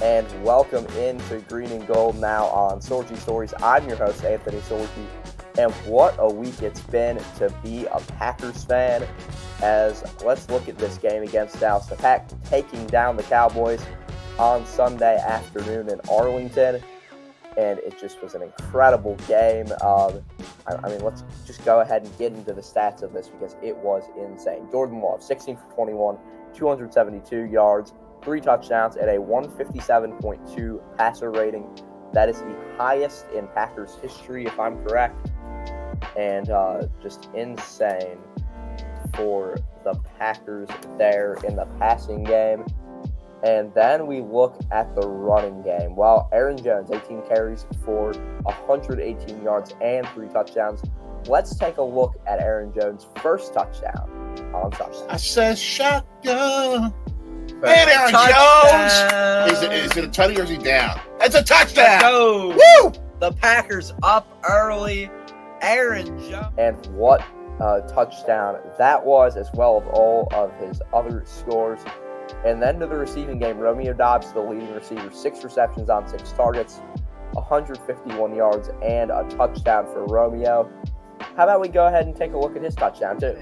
and welcome into Green and Gold now on Sorgi Stories. I'm your host, Anthony Sorgi, and what a week it's been to be a Packers fan. As let's look at this game against Dallas. The Pack taking down the Cowboys on Sunday afternoon in Arlington, and it just was an incredible game. Let's just go ahead and get into the stats of this because it was insane. Jordan Love, 16 for 21, 272 yards, 3 touchdowns, and a 157.2 passer rating. That is the highest in Packers history, if I'm correct, and just insane for the Packers there in the passing game. And then we look at the running game. Well, Aaron Jones, 18 carries for 118 yards and 3 touchdowns. Let's take a look at Aaron Jones' first touchdown on Sunday. I said shotgun. Man, Aaron Jones! Is it a touchdown or is he down? It's a touchdown! Go! Woo! The Packers up early. Aaron Jones. And what a touchdown that was, as well as all of his other scores. And then to the receiving game, Romeo Doubs, the leading receiver, 6 receptions on 6 targets, 151 yards, and a touchdown for Romeo. How about we go ahead and take a look at his touchdown, too?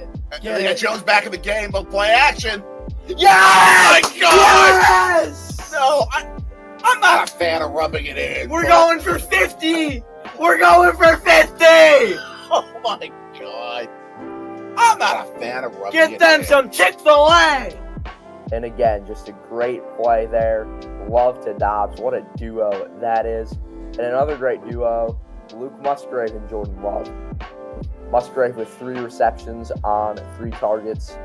Yeah, they got Jones back in the game, but play action. Yes! Oh, my God! Yes! No, I'm not a fan of rubbing it in. We're going for 50! We're going for 50! Oh, my God. I'm not a fan of rubbing it in. Get them some Chick-fil-A! And again, just a great play there. Love to Dobbs. What a duo that is. And another great duo, Luke Musgrave and Jordan Love. Musgrave with 3 receptions on 3 targets,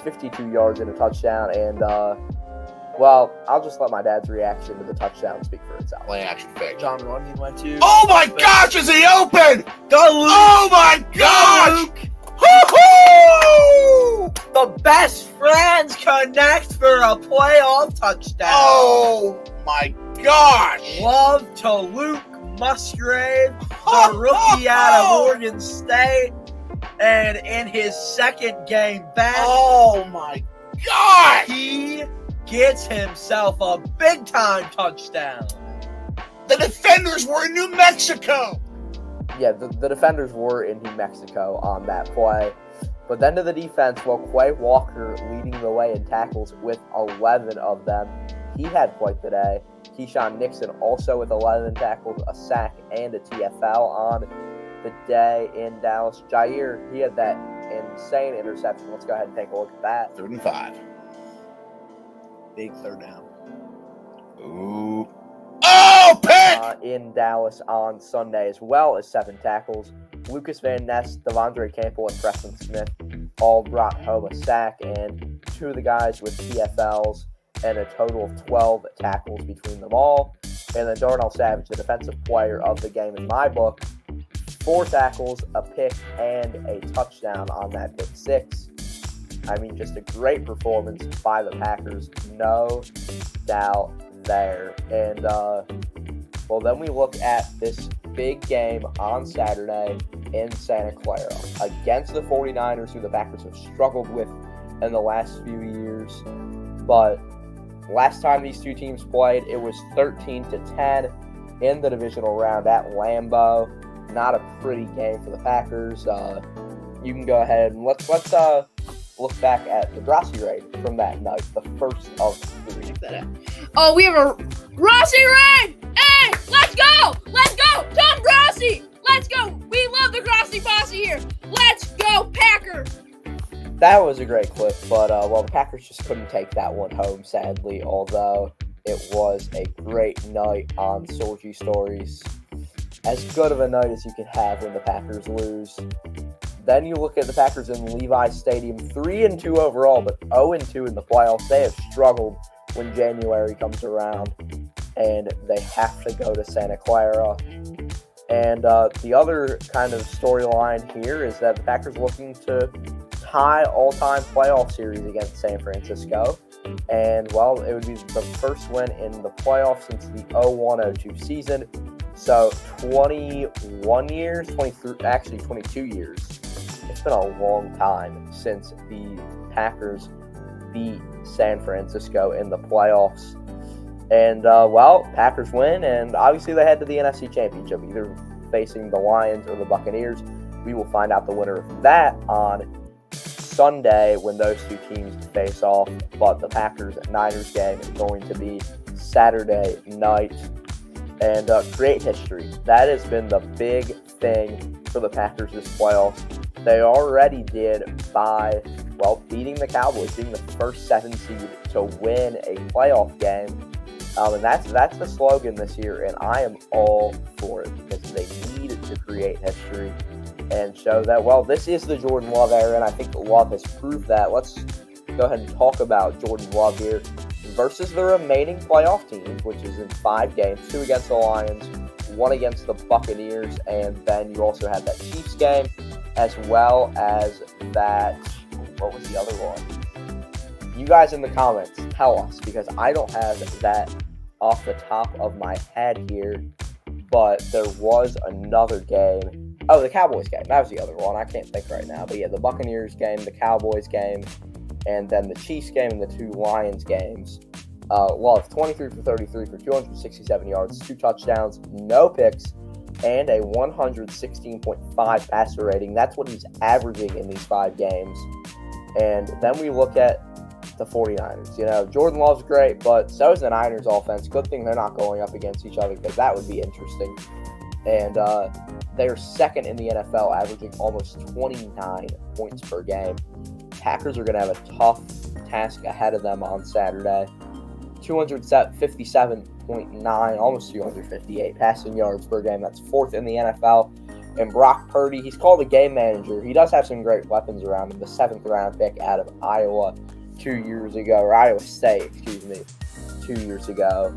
52 yards and a touchdown. And, I'll just let my dad's reaction to the touchdown speak for itself. Play action fake. John Runyon went to. Oh, my gosh, is he open? Go, Luke! Oh, my Go, gosh! Luke! Woo-hoo! The best friends connect for a playoff touchdown. Oh, my gosh! Love to Luke Musgrave, the rookie out of Oregon State, and in his second game back, Oh, my gosh! he gets himself a big-time touchdown. The defenders were in New Mexico. Yeah, the defenders were in New Mexico on that play. But then to the defense, Quay Walker leading the way in tackles with 11 of them. He had quite the day. Keyshawn Nixon also with 11 tackles, a sack, and a TFL on the day in Dallas. Jair, he had that insane interception. Let's go ahead and take a look at that. 3rd and 5. Big third down. Ooh. Oh, pick! In Dallas on Sunday, as well as 7 tackles. Lucas Van Ness, Devondre Campbell, and Preston Smith all brought home a sack, and 2 of the guys with TFLs, and a total of 12 tackles between them all. And then Darnell Savage, the defensive player of the game in my book, 4 tackles, a pick, and a touchdown on that pick 6. I mean, just a great performance by the Packers, no doubt there. And, then we look at this big game on Saturday in Santa Clara against the 49ers, who the Packers have struggled with in the last few years. But last time these two teams played, it was 13-10 in the divisional round at Lambeau. Not a pretty game for the Packers. You can go ahead and let's look back at the Grossi raid from that night, the first of 3. Check that out. Oh, we have a Grossi raid! Hey, let's go! Let's go! Tom Grossi! Let's go! We love the Grossi posse here! Let's go, Packers! That was a great clip, but the Packers just couldn't take that one home, sadly, although it was a great night on Sorgi Stories. As good of a night as you can have when the Packers lose. Then you look at the Packers in Levi Stadium, 3-2 overall, but 0-2 in the playoffs. They have struggled when January comes around, and they have to go to Santa Clara. And the other kind of storyline here is that the Packers looking to tie all-time playoff series against San Francisco. And, it would be the first win in the playoffs since the 01-02 season. So 21 years, 22 years. It's been a long time since the Packers beat San Francisco in the playoffs. And, Packers win, and obviously they head to the NFC Championship, either facing the Lions or the Buccaneers. We will find out the winner of that on Sunday when those two teams face off. But the Packers-Niners game is going to be Saturday night. And create history. That has been the big thing for the Packers this playoffs. They already did by, beating the Cowboys, being the first 7 seed to win a playoff game. And that's the slogan this year, and I am all for it because they need to create history and show that, this is the Jordan Love era, and I think Love has proved that. Let's go ahead and talk about Jordan Love here versus the remaining playoff teams, which is in 5 games, 2 against the Lions, 1 against the Buccaneers, and then you also had that Chiefs game, as well as that, what was the other one? You guys in the comments, tell us, because I don't have that off the top of my head here, but there was another game. Oh, the Cowboys game. That was the other one. I can't think right now. But yeah, the Buccaneers game, the Cowboys game, and then the Chiefs game and the 2 Lions games. Love, 23 for 33 for 267 yards, 2 touchdowns, no picks, and a 116.5 passer rating. That's what he's averaging in these 5 games. And then we look at the 49ers. Jordan Love's great, but so is the Niners offense. Good thing they're not going up against each other because that would be interesting. And they're second in the NFL, averaging almost 29 points per game. Packers are going to have a tough task ahead of them on Saturday. 257.9, almost 258 passing yards per game. That's 4th in the NFL. And Brock Purdy, he's called a game manager. He does have some great weapons around him. The 7th round pick out of Iowa 2 years ago, or Iowa State, 2 years ago.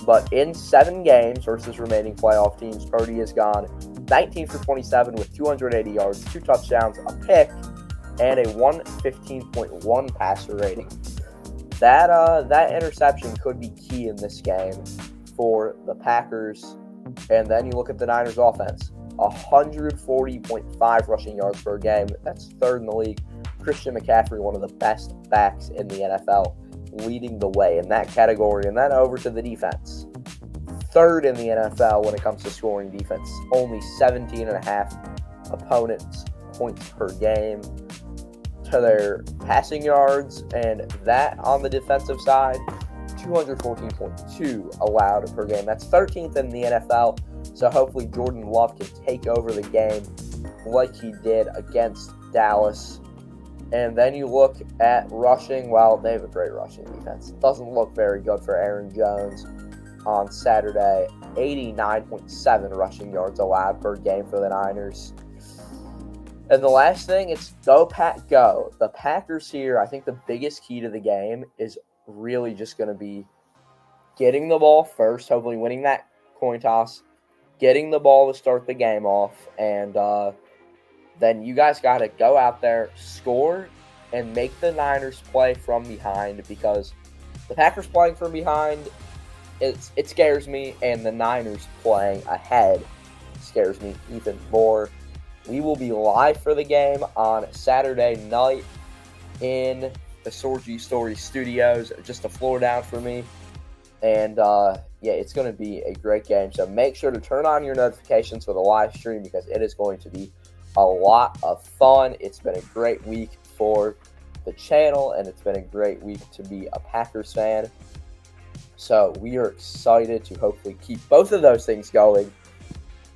But in 7 games versus remaining playoff teams, Purdy has gone 19 for 27 with 280 yards, 2 touchdowns, a pick, and a 115.1 passer rating. That interception could be key in this game for the Packers. And then you look at the Niners offense, 140.5 rushing yards per game. That's 3rd in the league. Christian McCaffrey, one of the best backs in the NFL, leading the way in that category. And then over to the defense. 3rd in the NFL when it comes to scoring defense. Only 17.5 opponents' points per game to their passing yards, and that on the defensive side, 214.2 allowed per game. That's 13th in the NFL, so hopefully Jordan Love can take over the game like he did against Dallas. And then you look at rushing. They have a great rushing defense. Doesn't look very good for Aaron Jones on Saturday. 89.7 rushing yards allowed per game for the Niners. And the last thing, it's go, Pack, go. The Packers here, I think the biggest key to the game is really just going to be getting the ball first, hopefully winning that coin toss, getting the ball to start the game off, and then you guys got to go out there, score, and make the Niners play from behind, because the Packers playing from behind, it scares me, and the Niners playing ahead scares me even more. We will be live for the game on Saturday night in the Sorgi Story Studios, just a floor down for me. And, it's going to be a great game. So make sure to turn on your notifications for the live stream because it is going to be a lot of fun. It's been a great week for the channel, and it's been a great week to be a Packers fan. So we are excited to hopefully keep both of those things going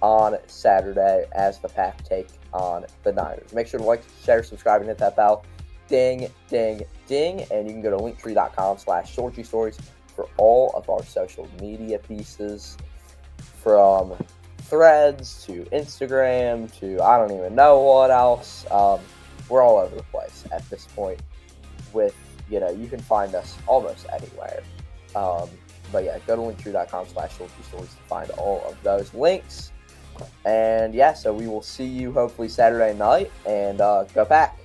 on Saturday as the Pack take on the Niners. Make sure to like, share, subscribe, and hit that bell. Ding, ding, ding. And you can go to linktree.com/Sorgi Stories for all of our social media pieces, from Threads to Instagram to I don't even know what else. We're all over the place at this point with, you can find us almost anywhere. But yeah, go to linktree.com/Sorgi Stories to find all of those links. And so we will see you hopefully Saturday night, and go Pack.